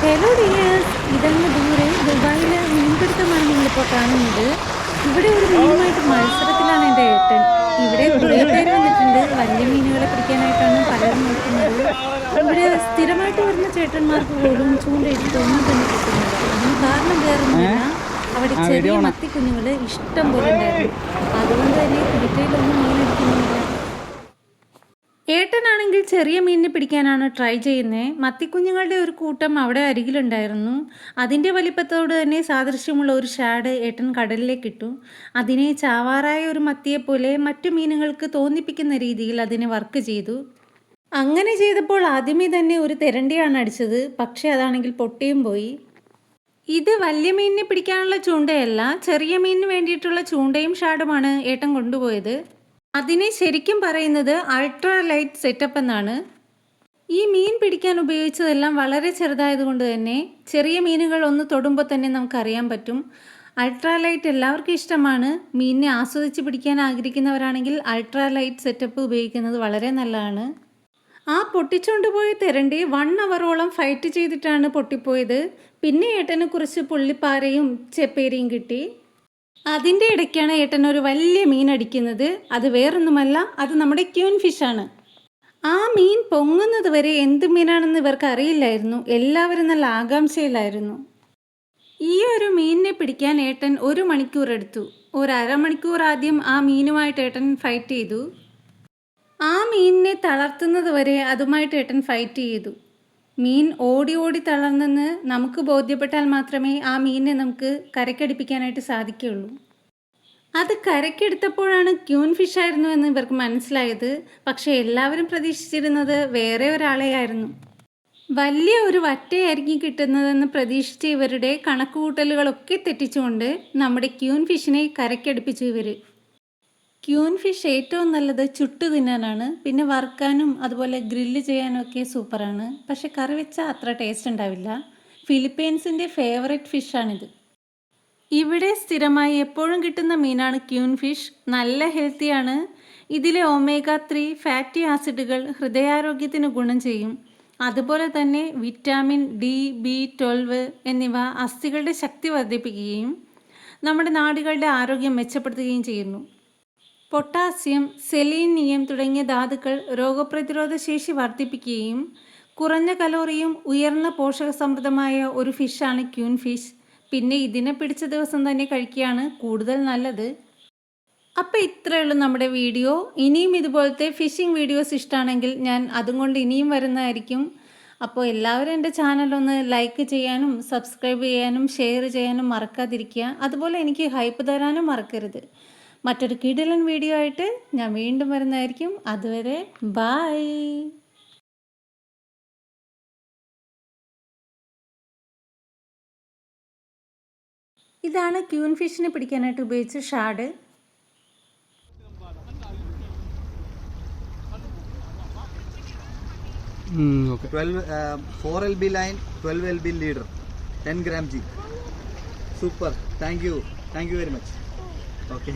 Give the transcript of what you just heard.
Hello dears, ഇതങ്ങ് ദൂരെ ദുബായിലെ മീൻപിടുത്തമാണ് നിങ്ങളിപ്പോൾ കാണുന്നത്. ഇവിടെ ഒരു മീനുമായിട്ട് മത്സരത്തിലാണ് എൻ്റെ ഏട്ടൻ. ഇവിടെ കുറേ പേര് വന്നിട്ടുണ്ട്. വലിയ മീനുകളെ പിടിക്കാനായിട്ടാണ് പലരും നോക്കുന്നത്. ഇവിടെ സ്ഥിരമായിട്ട് വരുന്ന ചേട്ടന്മാർക്ക് പോലും ചൂണ്ടയിട്ടിട്ട് ഒന്നും തന്നെ കിട്ടുന്നില്ല. അതിന് കാരണം വേറൊന്നുമില്ല, അവിടെ ചെറിയ മത്തിക്കുഞ്ഞുങ്ങൾ ഇഷ്ടം പോലെ ഉണ്ടായിരുന്നു. അതുകൊണ്ട് തന്നെ കുടിക്കയിലൊന്നും മീനടിക്കുന്നില്ല. ഏട്ടനാണെങ്കിൽ ചെറിയ മീനിനെ പിടിക്കാനാണ് ട്രൈ ചെയ്യുന്നത്. മത്തിക്കുഞ്ഞുങ്ങളുടെ ഒരു കൂട്ടം അവിടെ അരികിലുണ്ടായിരുന്നു. അതിൻ്റെ വലിപ്പത്തോട് തന്നെ സാദൃശ്യമുള്ള ഒരു ഷാഡ് ഏട്ടൻ കടലിലേക്ക് ഇട്ടു. അതിനെ ചാവാറായ ഒരു മത്തിയെപ്പോലെ മറ്റു മീനുകൾക്ക് തോന്നിപ്പിക്കുന്ന രീതിയിൽ അതിനെ വർക്ക് ചെയ്തു. അങ്ങനെ ചെയ്തപ്പോൾ ആദ്യമേ തന്നെ ഒരു തെരണ്ടിയാണ് അടിച്ചത്. പക്ഷേ അതാണെങ്കിൽ പൊട്ടിയും പോയി. ഇത് വലിയ മീനിനെ പിടിക്കാനുള്ള ചൂണ്ടയല്ല, ചെറിയ മീനിന് വേണ്ടിയിട്ടുള്ള ചൂണ്ടയും ഷാഡുമാണ് ഏട്ടൻ കൊണ്ടുപോയത്. അതിനെ ശരിക്കും പറയുന്നത് അൾട്രാ ലൈറ്റ് സെറ്റപ്പ് എന്നാണ്. ഈ മീൻ പിടിക്കാൻ ഉപയോഗിച്ചതെല്ലാം വളരെ ചെറുതായതുകൊണ്ട് തന്നെ ചെറിയ മീനുകൾ ഒന്ന് തൊടുമ്പോൾ തന്നെ നമുക്കറിയാൻ പറ്റും. അൾട്രാ ലൈറ്റ് എല്ലാവർക്കും ഇഷ്ടമാണ്. മീനിനെ ആസ്വദിച്ച് പിടിക്കാൻ ആഗ്രഹിക്കുന്നവരാണെങ്കിൽ അൾട്രാ ലൈറ്റ് സെറ്റപ്പ് ഉപയോഗിക്കുന്നത് വളരെ നല്ലതാണ്. ആ പൊട്ടിച്ചുകൊണ്ടുപോയ തെരണ്ടി 1 അവറോളം ഫൈറ്റ് ചെയ്തിട്ടാണ് പൊട്ടിപ്പോയത്. പിന്നെ ഏട്ടന് കുറച്ച് പുള്ളിപ്പാരയും ചെപ്പേരിയും കിട്ടി. അതിൻ്റെ ഇടയ്ക്കാണ് ഏട്ടൻ ഒരു വലിയ മീൻ അടിക്കുന്നത്. അത് വേറൊന്നുമല്ല, അത് നമ്മുടെ ക്യൂൻ ഫിഷാണ്. ആ മീൻ പൊങ്ങുന്നത് വരെ എന്ത് മീനാണെന്ന് ഇവർക്ക് അറിയില്ലായിരുന്നു. എല്ലാവരും നല്ല ആകാംക്ഷയിലായിരുന്നു. ഈ ഒരു മീനിനെ പിടിക്കാൻ ഏട്ടൻ 1 മണിക്കൂർ എടുത്തു. ഒരു അരമണിക്കൂർ ആദ്യം ആ മീനുമായിട്ട് ഏട്ടൻ ഫൈറ്റ് ചെയ്തു. ആ മീനിനെ തളർത്തുന്നത് വരെ അതുമായിട്ട് ഏട്ടൻ ഫൈറ്റ് ചെയ്തു. മീൻ ഓടി ഓടി തളർന്നെന്ന് നമുക്ക് ബോധ്യപ്പെട്ടാൽ മാത്രമേ ആ മീനിനെ നമുക്ക് കരക്കടിപ്പിക്കാനായിട്ട് സാധിക്കുകയുള്ളൂ. അത് കരക്കെടുത്തപ്പോഴാണ് ക്യൂൻ ഫിഷ് ആയിരുന്നു എന്ന് ഇവർക്ക് മനസ്സിലായത്. പക്ഷേ എല്ലാവരും പ്രതീക്ഷിച്ചിരുന്നത് വേറെ ഒരാളെയായിരുന്നു. വലിയ ഒരു വറ്റയായിരിക്കും കിട്ടുന്നതെന്ന് പ്രതീക്ഷിച്ച ഇവരുടെ കണക്കുകൂട്ടലുകളൊക്കെ തെറ്റിച്ചുകൊണ്ട് നമ്മുടെ ക്യൂൻ ഫിഷിനെ കരക്കടുപ്പിച്ചു ഇവർ. ക്യൂൻ ഫിഷ് ഏറ്റവും നല്ലത് ചുട്ടു തിന്നാനാണ്. പിന്നെ വറുക്കാനും അതുപോലെ ഗ്രില്ല് ചെയ്യാനും ഒക്കെ സൂപ്പറാണ്. പക്ഷെ കറി വെച്ചാൽ അത്ര ടേസ്റ്റ് ഉണ്ടാവില്ല. ഫിലിപ്പീൻസിൻ്റെ ഫേവറേറ്റ് ഫിഷാണിത്. ഇവിടെ സ്ഥിരമായി എപ്പോഴും കിട്ടുന്ന മീനാണ് ക്യൂൻ ഫിഷ്. നല്ല ഹെൽത്തിയാണ്. ഇതിലെ ഒമേഗ 3 ഫാറ്റി ആസിഡുകൾ ഹൃദയാരോഗ്യത്തിന് ഗുണം ചെയ്യും. അതുപോലെ തന്നെ വിറ്റാമിൻ ഡി, B12 എന്നിവ അസ്ഥികളുടെ ശക്തി വർദ്ധിപ്പിക്കുകയും നമ്മുടെ നാഡികളുടെ ആരോഗ്യം മെച്ചപ്പെടുത്തുകയും ചെയ്യുന്നു. പൊട്ടാസ്യം, സെലീനിയം തുടങ്ങിയ ധാതുക്കൾ രോഗപ്രതിരോധ ശേഷി വർദ്ധിപ്പിക്കുകയും കുറഞ്ഞ കലോറിയും ഉയർന്ന പോഷകസമൃദ്ധമായ ഒരു ഫിഷാണ് ക്യൂൻ ഫിഷ്. പിന്നെ ഇതിനെ പിടിച്ച ദിവസം തന്നെ കഴിക്കുകയാണ് കൂടുതൽ നല്ലത്. അപ്പോൾ ഇത്രയേ ഉള്ളൂ നമ്മുടെ വീഡിയോ. ഇനിയും ഇതുപോലത്തെ ഫിഷിംഗ് വീഡിയോസ് ഇഷ്ടമാണെങ്കിൽ ഞാൻ അതും കൊണ്ട് ഇനിയും വരുന്നതായിരിക്കും. അപ്പോൾ എല്ലാവരും എൻ്റെ ചാനലൊന്ന് ലൈക്ക് ചെയ്യാനും സബ്സ്ക്രൈബ് ചെയ്യാനും ഷെയർ ചെയ്യാനും മറക്കാതിരിക്കുക. അതുപോലെ എനിക്ക് ഹൈപ്പ് തരാനും മറക്കരുത്. മറ്റൊരു കിടിലൻ വീഡിയോ ആയിട്ട് ഞാൻ വീണ്ടും വരുന്നതായിരിക്കും. അതുവരെ ബൈ. ഇതാണ് ക്യൂൻ ഫിഷിനെ പിടിക്കാനായിട്ട് ഉപയോഗിച്ച ഷാഡ്. 4 LB line, 12 LB leader, 10 gram G. Super. Thank you very much. Okay.